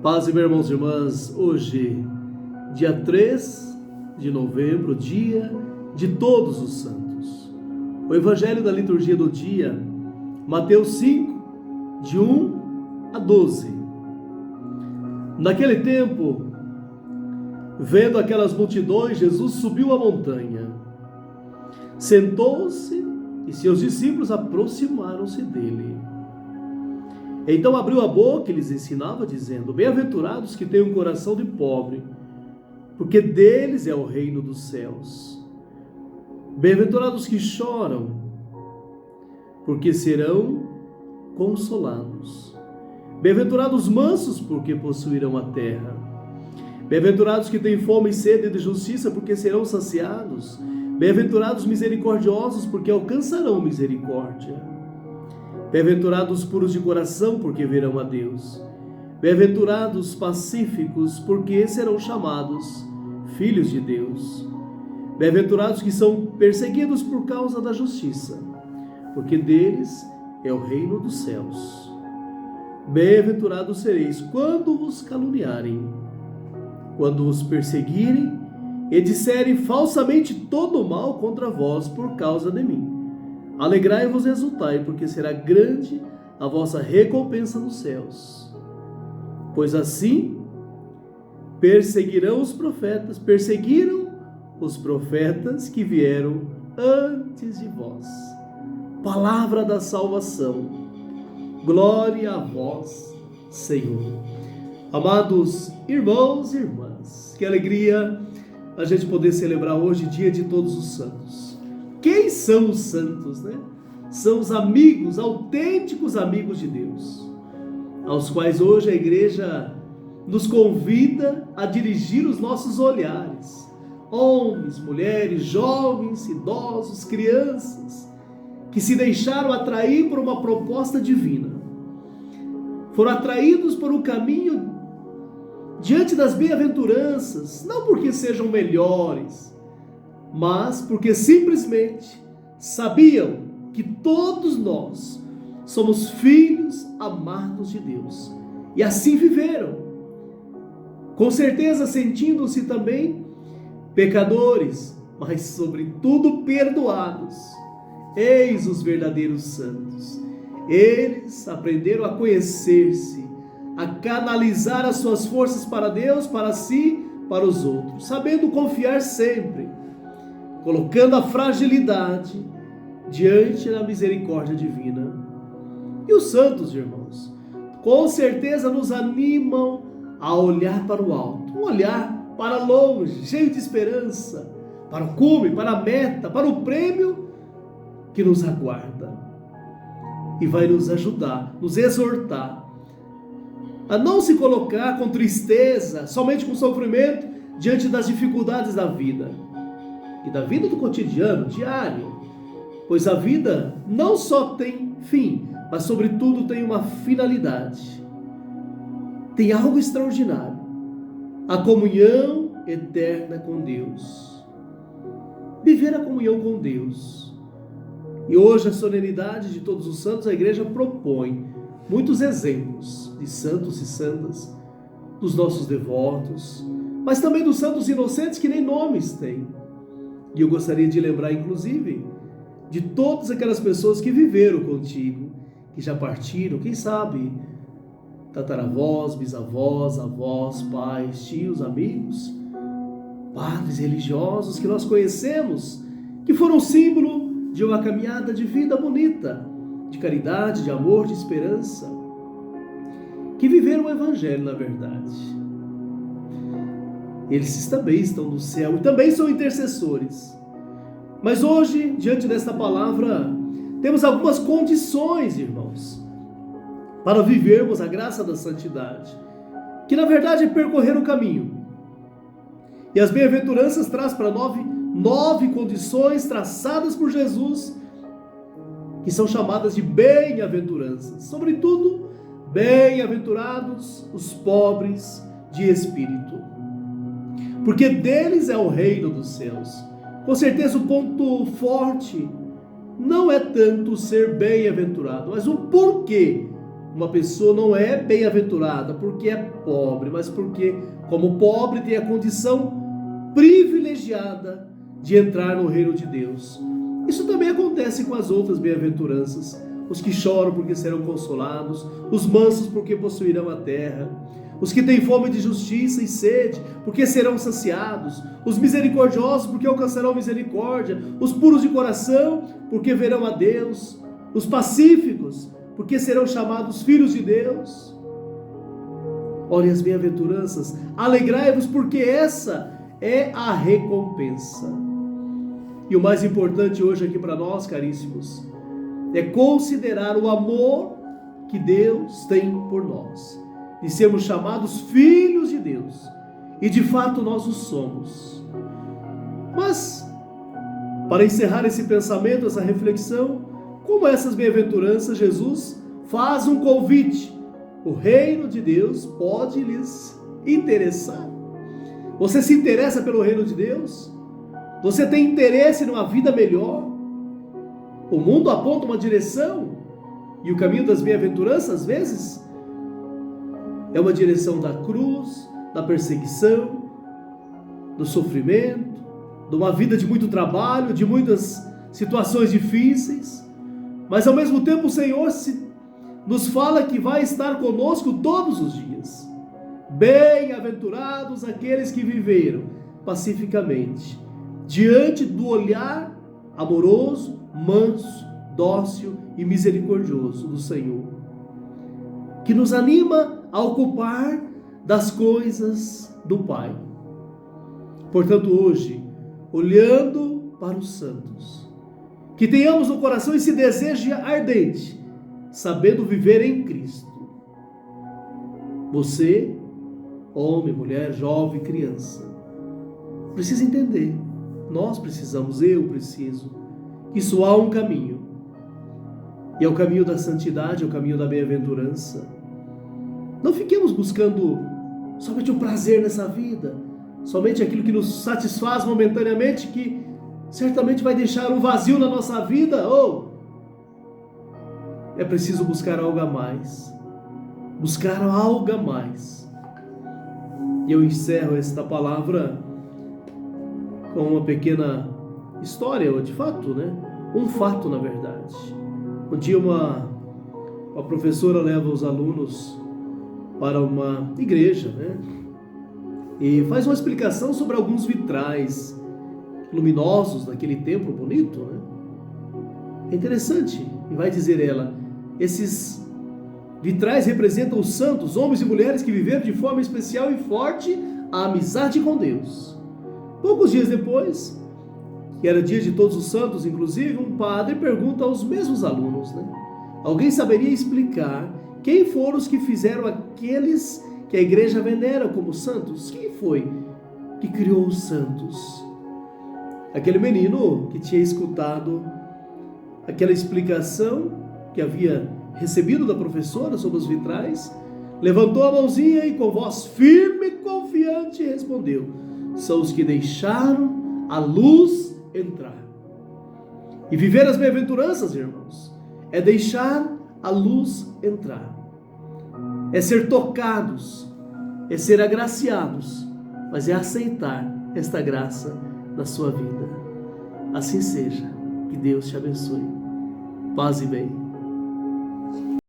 Paz, meus irmãos e irmãs, hoje, dia 3 de novembro, dia de Todos os Santos. O Evangelho da liturgia do dia, Mateus 5, de 1 a 12. Naquele tempo, vendo aquelas multidões, Jesus subiu a montanha, sentou-se e seus discípulos aproximaram-se dele. Então abriu a boca e lhes ensinava, dizendo: Bem-aventurados que têm um coração de pobre, porque deles é o reino dos céus. Bem-aventurados que choram, porque serão consolados. Bem-aventurados mansos, porque possuirão a terra. Bem-aventurados que têm fome e sede de justiça, porque serão saciados. Bem-aventurados misericordiosos, porque alcançarão misericórdia. Bem-aventurados puros de coração, porque verão a Deus. Bem-aventurados pacíficos, porque serão chamados filhos de Deus. Bem-aventurados que são perseguidos por causa da justiça, porque deles é o reino dos céus. Bem-aventurados sereis quando vos caluniarem, quando vos perseguirem e disserem falsamente todo o mal contra vós por causa de mim. Alegrai-vos e exultai, porque será grande a vossa recompensa nos céus. Pois assim perseguiram os profetas que vieram antes de vós. Palavra da salvação. Glória a vós, Senhor. Amados irmãos e irmãs, que alegria a gente poder celebrar hoje, dia de Todos os Santos. Quem são os santos, né? São os amigos, autênticos amigos de Deus, aos quais hoje a igreja nos convida a dirigir os nossos olhares. Homens, mulheres, jovens, idosos, crianças, que se deixaram atrair por uma proposta divina. Foram atraídos por um caminho diante das bem-aventuranças, não porque sejam melhores, mas porque simplesmente sabiam que todos nós somos filhos amados de Deus. E assim viveram, com certeza sentindo-se também pecadores, mas sobretudo perdoados. Eis os verdadeiros santos. Eles aprenderam a conhecer-se, a canalizar as suas forças para Deus, para si, para os outros, sabendo confiar sempre, colocando a fragilidade diante da misericórdia divina. E os santos, irmãos, com certeza nos animam a olhar para o alto, um olhar para longe, cheio de esperança, para o cume, para a meta, para o prêmio que nos aguarda. E vai nos ajudar, nos exortar a não se colocar com tristeza, somente com sofrimento, diante das dificuldades da vida. E da vida do cotidiano, diário, pois a vida não só tem fim, mas sobretudo tem uma finalidade, tem algo extraordinário, a comunhão eterna com Deus, viver a comunhão com Deus. E hoje a solenidade de Todos os Santos, a igreja propõe muitos exemplos de santos e santas, dos nossos devotos, mas também dos santos inocentes que nem nomes têm. E eu gostaria de lembrar, inclusive, de todas aquelas pessoas que viveram contigo, que já partiram, quem sabe, tataravós, bisavós, avós, pais, tios, amigos, padres religiosos que nós conhecemos, que foram símbolo de uma caminhada de vida bonita, de caridade, de amor, de esperança, que viveram o Evangelho na verdade. Eles também estão no céu e também são intercessores. Mas hoje, diante desta palavra, temos algumas condições, irmãos, para vivermos a graça da santidade, que na verdade é percorrer o caminho. E as bem-aventuranças traz para nove condições traçadas por Jesus, que são chamadas de bem-aventuranças. Sobretudo, bem-aventurados os pobres de espírito, porque deles é o reino dos céus. Com certeza o ponto forte não é tanto ser bem-aventurado, mas o porquê uma pessoa não é bem-aventurada porque é pobre, mas porque, como pobre, tem a condição privilegiada de entrar no reino de Deus. Isso também acontece com as outras bem-aventuranças. Os que choram porque serão consolados, os mansos porque possuirão a terra, os que têm fome de justiça e sede porque serão saciados, os misericordiosos porque alcançarão misericórdia, os puros de coração porque verão a Deus, os pacíficos porque serão chamados filhos de Deus. Olhem as bem-aventuranças, alegrai-vos porque essa é a recompensa. E o mais importante hoje aqui para nós, caríssimos, é considerar o amor que Deus tem por nós, de sermos chamados filhos de Deus, e de fato nós o somos. Mas, para encerrar esse pensamento, essa reflexão, como essas bem-aventuranças, Jesus faz um convite. O reino de Deus pode lhes interessar. Você se interessa pelo reino de Deus? Você tem interesse numa vida melhor? O mundo aponta uma direção, e o caminho das bem-aventuranças, às vezes, é uma direção da cruz, da perseguição, do sofrimento, de uma vida de muito trabalho, de muitas situações difíceis. Mas ao mesmo tempo o Senhor nos fala que vai estar conosco todos os dias. Bem-aventurados aqueles que viveram pacificamente, diante do olhar amoroso, manso, dócil e misericordioso do Senhor, que nos anima a ocupar das coisas do Pai. Portanto, hoje, olhando para os santos, que tenhamos no coração esse desejo ardente, sabendo viver em Cristo. Você, homem, mulher, jovem, criança, precisa entender, nós precisamos, eu preciso, que só há um caminho, e é o caminho da santidade, é o caminho da bem-aventurança. Não fiquemos buscando somente o prazer nessa vida, somente aquilo que nos satisfaz momentaneamente, que certamente vai deixar um vazio na nossa vida. É preciso buscar algo a mais. Buscar algo a mais. E eu encerro esta palavra com uma pequena história, ou de fato, um fato na verdade. Um dia uma professora leva os alunos para uma igreja, e faz uma explicação sobre alguns vitrais luminosos daquele templo bonito, É interessante, e vai dizer ela, esses vitrais representam os santos, homens e mulheres que viveram de forma especial e forte a amizade com Deus. Poucos dias depois, que era dia de todos os santos, inclusive, um padre pergunta aos mesmos alunos, alguém saberia explicar quem foram os que fizeram aqueles que a igreja venera como santos? Quem foi que criou os santos? Aquele menino que tinha escutado aquela explicação que havia recebido da professora sobre os vitrais, levantou a mãozinha e com voz firme e confiante respondeu: são os que deixaram a luz entrar. E viver as bem-aventuranças, irmãos, é deixar a luz entrar, é ser tocados, é ser agraciados, mas é aceitar esta graça na sua vida. Assim seja, que Deus te abençoe. Paz e bem.